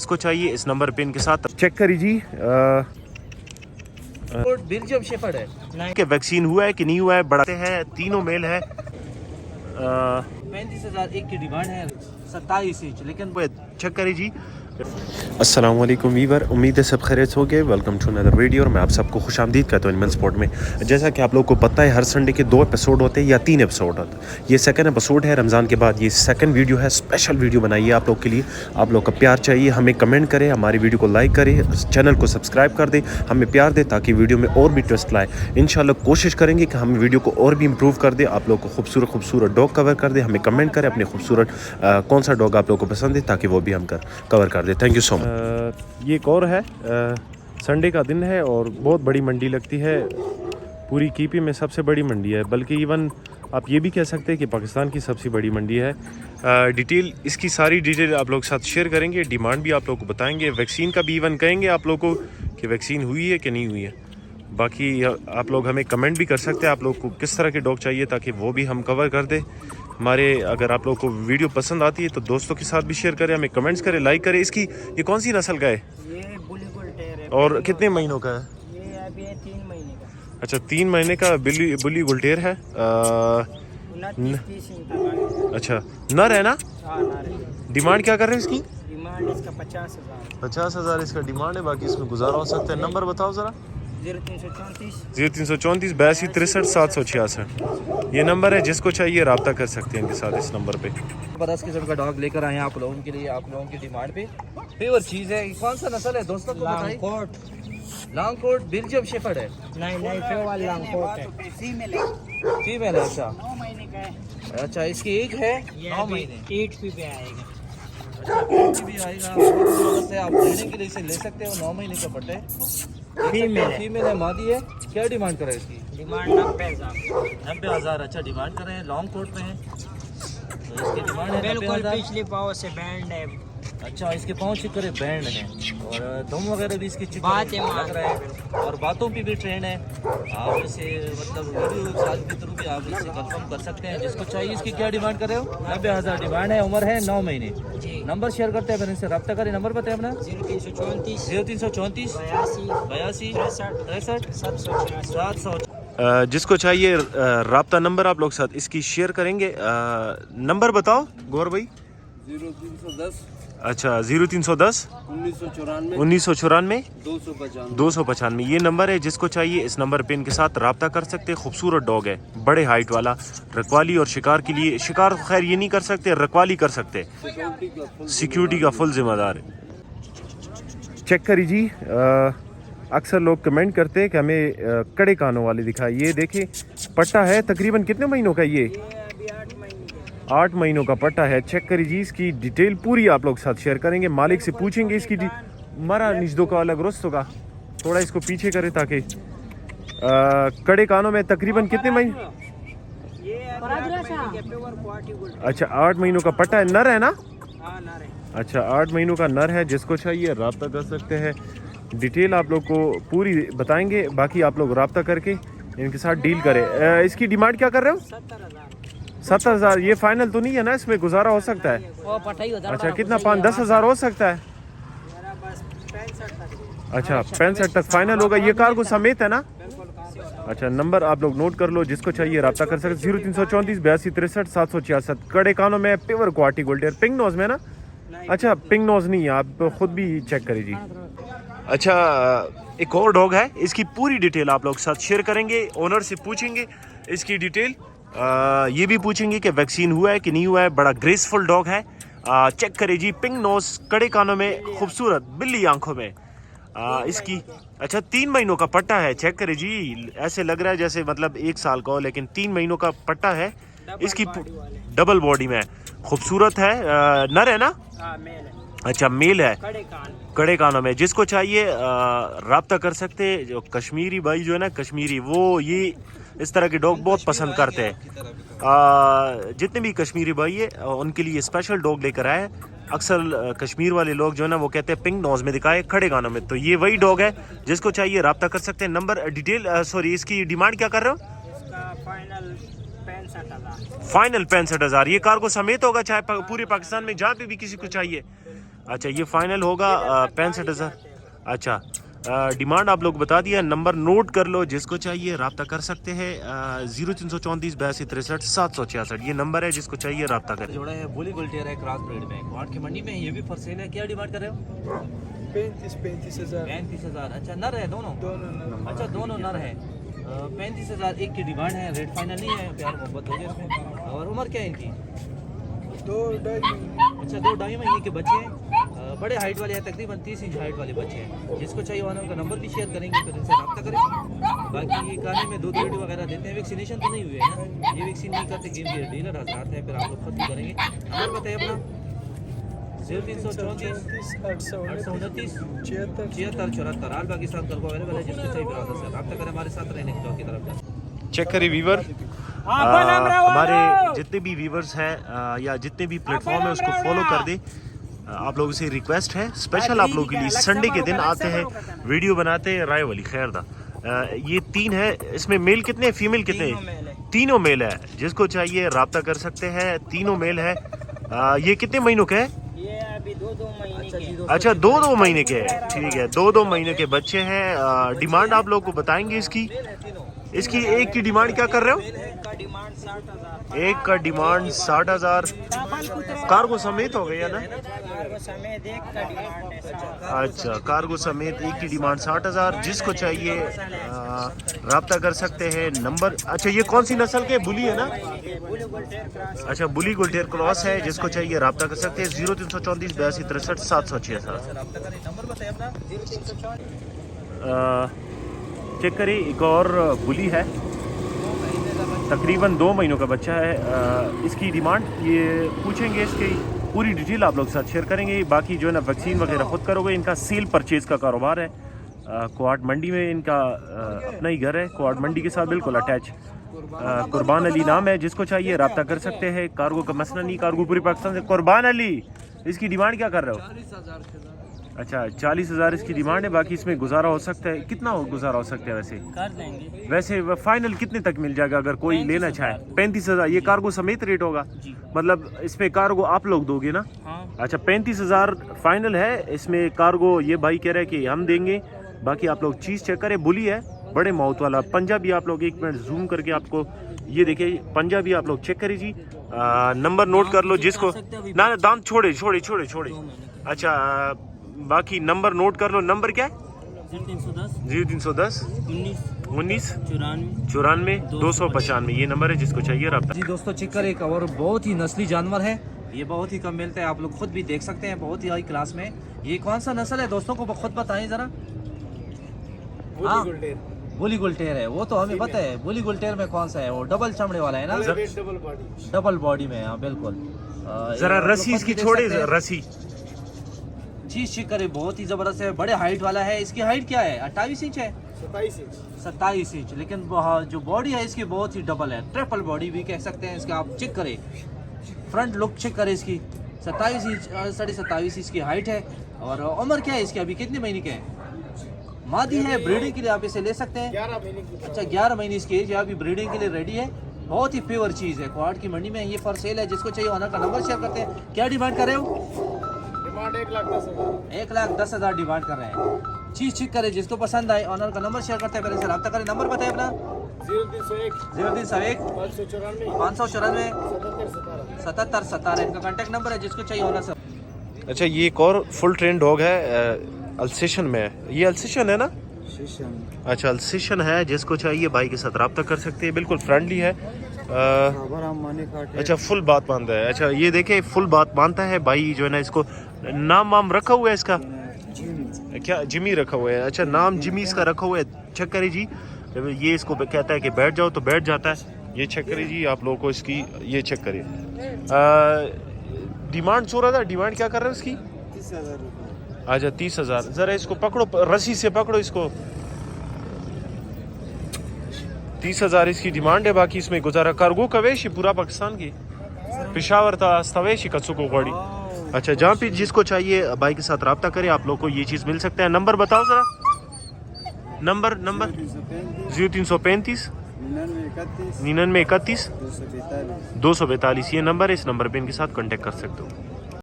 इसको चाहिए इस नंबर पे इनके साथ चेक करिए जी। बेल्जियम शेफर्ड है कि वैक्सीन हुआ है कि नहीं हुआ है। बढ़ाते हैं, तीनों मेल है। 35,000 एक की डिमांड है, 27 इंच, लेकिन चेक करिए जी। अस्सलाम वालेकुम वीवर, उम्मीद है सब खैरियत हो गए। वेलकम टू अनदर वीडियो और मैं आप सबको खुशामदीद कहता हूँ एनिमल स्पोर्ट में। जैसा कि आप लोगों को पता है हर संडे के 2 एपिसोड होते हैं या 3 एपिसोड होते हैं। ये सेकंड एपिसोड है रमज़ान के बाद, ये सेकंड वीडियो है। स्पेशल वीडियो बनाई है आप लोग के लिए। आप लोग का प्यार चाहिए, हमें कमेंट करें, हमारी वीडियो को लाइक करें, चैनल को सब्सक्राइब कर दें, हमें प्यार दें ताकि वीडियो में और भी ट्विस्ट लाए। इंशाल्लाह कोशिश करेंगे कि हम वीडियो को और भी इम्प्रूव कर दें, आप लोग को खूबसूरत डॉग कवर कर दें। हमें कमेंट करें अपने खूबसूरत कौन सा डॉग आप लोग को पसंद है ताकि वो भी हम कवर कर दें। Thank you so much. ये एक और है, संडे का दिन है और बहुत बड़ी मंडी लगती है, पूरी कीपी में सबसे बड़ी मंडी है, बल्कि इवन आप ये भी कह सकते हैं कि पाकिस्तान की सबसे बड़ी मंडी है। डिटेल, इसकी सारी डिटेल आप लोग साथ शेयर करेंगे, डिमांड भी आप लोग को बताएंगे, वैक्सीन का भी इवन कहेंगे आप लोग को कि वैक्सीन हुई है कि नहीं हुई है। बाकी आप लोग हमें कमेंट भी कर सकते हैं आप लोग को किस तरह के डॉग चाहिए ताकि वो भी हम कवर कर दें। हमारे अगर आप लोग को वीडियो पसंद आती है तो दोस्तों के साथ भी शेयर करें, हमें कमेंट्स करें, लाइक करें। इसकी ये कौन सी नस्ल का है? ये बुली गुलटेर है। और कितने महीनों का है? ये अभी 3 महीने का। अच्छा, 3 महीने का बुली गुलटेर है। 29-30 इंच का। अच्छा, नर है ना? हाँ, नर है। डिमांड क्या कर रहे हैं इसकी? डिमांड इसका 50,000। 50,000 इसका डिमांड है, बाकी इसमें गुजारा हो सकता है। नंबर बताओ ज़रा। 0334 0334 82 63 766 ये नंबर है, जिसको चाहिए रब्ता कर सकते हैं इनके साथ इस नंबर पे। 10 किस्म का डॉग लेकर आए हैं आप लोगों के लिए, आप लोगों की डिमांड पे। फेवर चीज़ है। कौन सा नस्ल है दोस्तों को बताइए? लॉन्ग कोट बेल्जियम शेफर्ड है। नहीं फेवर लॉन्ग कोट है। फीमेल है। अच्छा, 9 महीने का है। अच्छा, इसकी एज है 9 महीने। 8 पे आएगा। अच्छा, भी आएगा। से आप लेने के लिए इसे ले सकते हो। 9 महीने का बट है। फीमेल है, मादी है। क्या डिमांड कर रहे हैं इसकी? डिमांड 90,000। 90,000। अच्छा, डिमांड कर रहे हैं, लॉन्ग कोट में है तो इसकी डिमांड है बिल्कुल 90,000। पिछली पाव से बैंड है। अच्छा, इसके पाँव चिकरे बैंड हैं और दम वगैरह भी इसकी बातें चिकरे लग रहा है और बातों पे भी ट्रेंड है। आप इसे मतलब वीडियो साल के थ्रू भी आप इसे कंफर्म कर सकते हैं। जिसको चाहिए इसकी क्या डिमांड कर रहे हो? 90,000 डिमांड है, उम्र है 9 महीने। जी। नंबर शेयर करते हैं, फिर इनसे रब्ता करें। नंबर बताएं अपना। 0334 0334 82 82 63 786। 700। जिसको चाहिए रब्ता नंबर आप लोग साथ इसकी शेयर करेंगे। नंबर बताओ गौर भाई। 0310 अच्छा, 0310 1994 1994 295। ये नंबर है, जिसको चाहिए इस नंबर पे इनके साथ रब्ता कर सकते हैं। खूबसूरत डॉग है, बड़े हाइट वाला, रखवाली और शिकार के लिए। शिकार खैर ये नहीं कर सकते, रखवाली कर सकते, सिक्योरिटी का फुल जिम्मेदार है। चेक करिए जी। अक्सर लोग कमेंट करते हैं कि हमें कड़े कानों वाले दिखाई। ये देखिए पट्टा है, तकरीबन कितने महीनों का ये? 8 महीनों का पट्टा है। चेक करिए जी, इसकी डिटेल पूरी आप लोग साथ शेयर करेंगे, मालिक से पूछेंगे इसकी मरा निजदों का अलग रस्तों का। थोड़ा इसको पीछे करें ताकि कड़े कानों में तकरीबन कितने महीने? अच्छा, 8 महीनों का पट्टा है। नर है ना? अच्छा, 8 महीनों का नर है, जिसको चाहिए रब्ता कर सकते हैं। डिटेल आप लोग को पूरी बताएंगे, बाकी आप लोग रब्ता करके इनके साथ डील करें। इसकी डिमांड क्या कर रहे हो? 70,000। ये फाइनल तो नहीं है ना, इसमें गुजारा हो सकता है? अच्छा, कितना? 5-10 हज़ार हो सकता है। अच्छा, 65 तक फाइनल होगा। ये कार्गो समेत है ना? अच्छा, नंबर आप लोग नोट कर लो, जिसको चाहिए रब्ता कर सकते। 0334 82 63 766। कड़े कानों में, प्योर क्वालिटी गोल्डर, पिंक नोज में ना? अच्छा, पिंक नोज नहीं है, आप खुद भी चेक करिए जी। अच्छा, एक और डॉग है, इसकी पूरी डिटेल आप लोग साथ शेयर करेंगे, ओनर से पूछेंगे इसकी डिटेल। ये भी पूछेंगे कि वैक्सीन हुआ है कि नहीं हुआ है। बड़ा ग्रेसफुल डॉग है। चेक करिए जी, पिंक नोज, कड़े कानों में, खूबसूरत बिल्ली आंखों में। इसकी अच्छा 3 महीनों का पट्टा है। चेक करिए जी, ऐसे लग रहा है जैसे मतलब 1 साल का हो, लेकिन 3 महीनों का पट्टा है। इसकी डबल बॉडी में खूबसूरत है। नर है ना? अच्छा, मेल है, कड़े कानों में। जिसको चाहिए रब्ता कर सकते। जो कश्मीरी भाई जो है ना, कश्मीरी, वो ये इस तरह के डॉग बहुत पसंद करते हैं। जितने भी कश्मीरी भाई है उनके लिए स्पेशल डॉग लेकर आए। अक्सर कश्मीर वाले लोग जो है ना वो कहते हैं पिंक नोज में दिखाए, खड़े कानों में, तो ये वही डॉग है, जिसको चाहिए रब्ता कर सकते हैं। नंबर डिटेल सॉरी, इसकी डिमांड क्या कर रहे हो? फाइनल 65,000। ये कार्गो समेत होगा, चाहे पूरे पाकिस्तान में जहाँ पे भी किसी को चाहिए। अच्छा ये फाइनल होगा 65,000। अच्छा डिमांड आप लोग बता दिया, नंबर नोट कर लो, जिसको चाहिए रब्ता कर सकते हैं 0334 82 63 766। ये नंबर है, जिसको चाहिए रब्ता करें। जोड़ा है बुली गुलटेर है क्रॉस ब्रीड में, क्वाड की मंडी में ये भी फॉर सेल है। क्या डिमांड कर रहे हो? 35,000 35,000। अच्छा नर है दोनों? दोनों अच्छा दोनों नर है। 35,000 एक की डिमांड है, रेट फाइनल नहीं है, प्यार मोहब्बत हो गया इसमें। और उम्र क्या है इनकी? 2-2.5 अच्छा 2-2.5 महीने के बच्चे हैं। बड़े हाइट वाले हैं, तकरीबन 30 इंच हाइट वाले बच्चे हैं। जिसको चाहिए वालों का नंबर भी शेयर करेंगे, फिर इनसे रब्ता करें। बाकी खाने में दूध रेडी वगैरह देते हैं। वैक्सीनेशन तो नहीं हुए है ना? ये वैक्सीन नहीं करते, गेम के डीलर हजरात हैं, फिर आप लोग खुद भी करेंगे। नंबर बताइए अपना। 0334 829 76 74। आल पाकिस्तान कर को अवेलेबल है, जिसको चाहिए ब्राउजर से रब्ता करें, हमारे साथ रहने की तरफ जाए। चेक करिए वीवर, हमारे जितने भी व्यूवर्स हैं या जितने भी प्लेटफॉर्म है उसको फॉलो कर दे। आप लोगों से रिक्वेस्ट है, स्पेशल आप लोगों के लिए संडे के दिन आते हैं, वीडियो बनाते हैं राय वाली खैर दा। ये 3 है, इसमें मेल कितने हैं, फीमेल कितने हैं? तीनों मेल है, जिसको चाहिए रब्ता कर सकते हैं। तीनों मेल है। ये कितने महीनों के है? ये अभी 2-2 महीने के। अच्छा 2-2 महीने के है, ठीक है 2-2 महीने के बच्चे हैं। डिमांड आप लोग को बताएंगे इसकी। इसकी एक की डिमांड क्या कर रहे हो? का डिमांड 60,000। एक का डिमांड 60,000। कार्गो समेत हो गया ना? कार्गो समेत एक का डिमांड है 60,000। अच्छा कार्गो समेत एक की डिमांड 60,000। जिसको चाहिए रब्ता कर सकते हैं। नंबर, अच्छा ये कौन सी नस्ल के? बुली है ना? बुली गुलटेर क्रॉस। अच्छा बुली गुलटेर क्रॉस है, जिसको चाहिए रब्ता कर सकते हैं 0334 82 63 766। रब्ता करें। नंबर बताइए अपना। 0334 चेक करिए, एक और बुली है, तकरीबन 2 महीनों का बच्चा है। इसकी डिमांड ये पूछेंगे, इसकी पूरी डिटेल आप लोग साथ शेयर करेंगे। बाकी जो है ना वैक्सीन वगैरह खुद करोगे। इनका सेल परचेज का कारोबार है। क्वाड मंडी में इनका अपना ही घर है, क्वाड मंडी के साथ बिल्कुल अटैच। कुर्बान अली नाम है, जिसको चाहिए रब्ता कर सकते हैं। कार्गो का मसला नहीं, कार्गो पूरी पाकिस्तान से। कुर्बान अली, इसकी डिमांड क्या कर रहे हो? अच्छा 40,000 इसकी डिमांड है। बाकी इसमें गुजारा हो सकता है, कितना गुजारा हो सकता है वैसे? कर देंगे। वैसे फाइनल कितने तक मिल जाएगा अगर कोई लेना चाहे? 35,000। ये कार्गो समेत रेट होगा, मतलब इसमें कार्गो आप लोग दोगे ना? हाँ। अच्छा 35,000 फाइनल है, इसमें कार्गो ये भाई कह रहे हैं कि हम देंगे। बाकी आप लोग चीज़ चेक करें, बुली है, बड़े माउथ वाला पंजाबी। आप लोग 1 मिनट जूम करके आपको ये देखिए पंजाबी आप लोग चेक करिए जी। नंबर नोट कर लो, जिसको ना दाम छोड़े। अच्छा बाकी नंबर नोट कर लो। नंबर क्या है? 0310 19 94 295। ये नंबर है, जिसको चाहिए रब्ता। जी दोस्तों चेक कर, एक और बहुत ही नस्ली जानवर है। ये बहुत ही कम मिलता है, आप लोग खुद भी देख सकते हैं, बहुत ही हाई क्लास में। ये कौन सा नस्ल है दोस्तों को खुद बताएं जरा। हाँ बुली गुलटेर है, वो तो हमें पता है। बुली गुलटेर में कौन सा है? वो डबल चमड़े वाला है ना? डबल बॉडी में, हाँ बिल्कुल। जरा रस्सी इसकी छोड़े, रस्सी चीज चेक करे, बहुत ही जबरदस्त है। बड़े हाइट वाला है। इसकी हाइट क्या है? 28 इंच है? 27 इंच। लेकिन जो बॉडी है इसकी बहुत ही डबल है, ट्रिपल बॉडी भी कह सकते हैं इसके। आप चेक करें, फ्रंट लुक चेक करें इसकी। 27 इंच 27.5 इंच की हाइट है। और उम्र क्या है इसकी? अभी कितने महीने के हैं? मादी है, ब्रीडिंग के लिए आप इसे ले सकते हैं। 11 महीने की। अच्छा 11 महीने इसकी एज है, अभी ब्रीडिंग के लिए रेडी है। बहुत ही प्योर चीज़ है, क्वाड की मंडी में ये फॉर सेल है। जिसको चाहिए ऑनर का नंबर शेयर करते हैं। क्या डिमांड कर रहे हो? डिमांड 1,10,000। 1,10,000 डिमांड कर रहे हैं। चीज चेक करें, जिसको पसंद आए ऑनर का नंबर शेयर करते हैं, पहले से रब्ता करें। नंबर बताए अपना। 0301 594 77 17। इनका कांटेक्ट नंबर है, जिसको चाहिए ऑनर से। अच्छा ये एक और फुल ट्रेन डॉग है, अल्सेशन में। ये अल्सेशन है ना? अच्छा अल्सेशन है, जिसको चाहिए भाई के साथ रब्ता कर सकते हैं। बिल्कुल फ्रेंडली है। अच्छा फुल बात मानता है। अच्छा ये देखे फुल बात मानता है भाई, जो है ना इसको नाम वाम रखा हुआ है इसका, क्या जिमी रखा हुआ है? अच्छा नाम जिमी इसका रखा हुआ है। चेक करिए जी, ये इसको कहता है कि बैठ जाओ तो बैठ जाता है। ये चेक करिए जी आप लोगों को इसकी, ये चेक करिए। डिमांड 16,000। डिमांड क्या कर रहे हैं उसकी? 30,000। अच्छा 30,000। जरा इसको पकड़ो, रस्सी से पकड़ो इसको। 30,000 इसकी डिमांड है। बाकी इसमें गुजारा। कार्गो कवेश पूरा पाकिस्तान की, पेशावर था स्तवेश कच्चू गौड़ी। अच्छा जहाँ भी जिसको चाहिए भाई के साथ रब्ता करें, आप लोग को ये चीज़ मिल सकता है। नंबर बताओ ज़रा। नंबर 0335 99 31 242। ये नंबर है, इस नंबर पे इनके साथ कांटेक्ट कर सकते हो।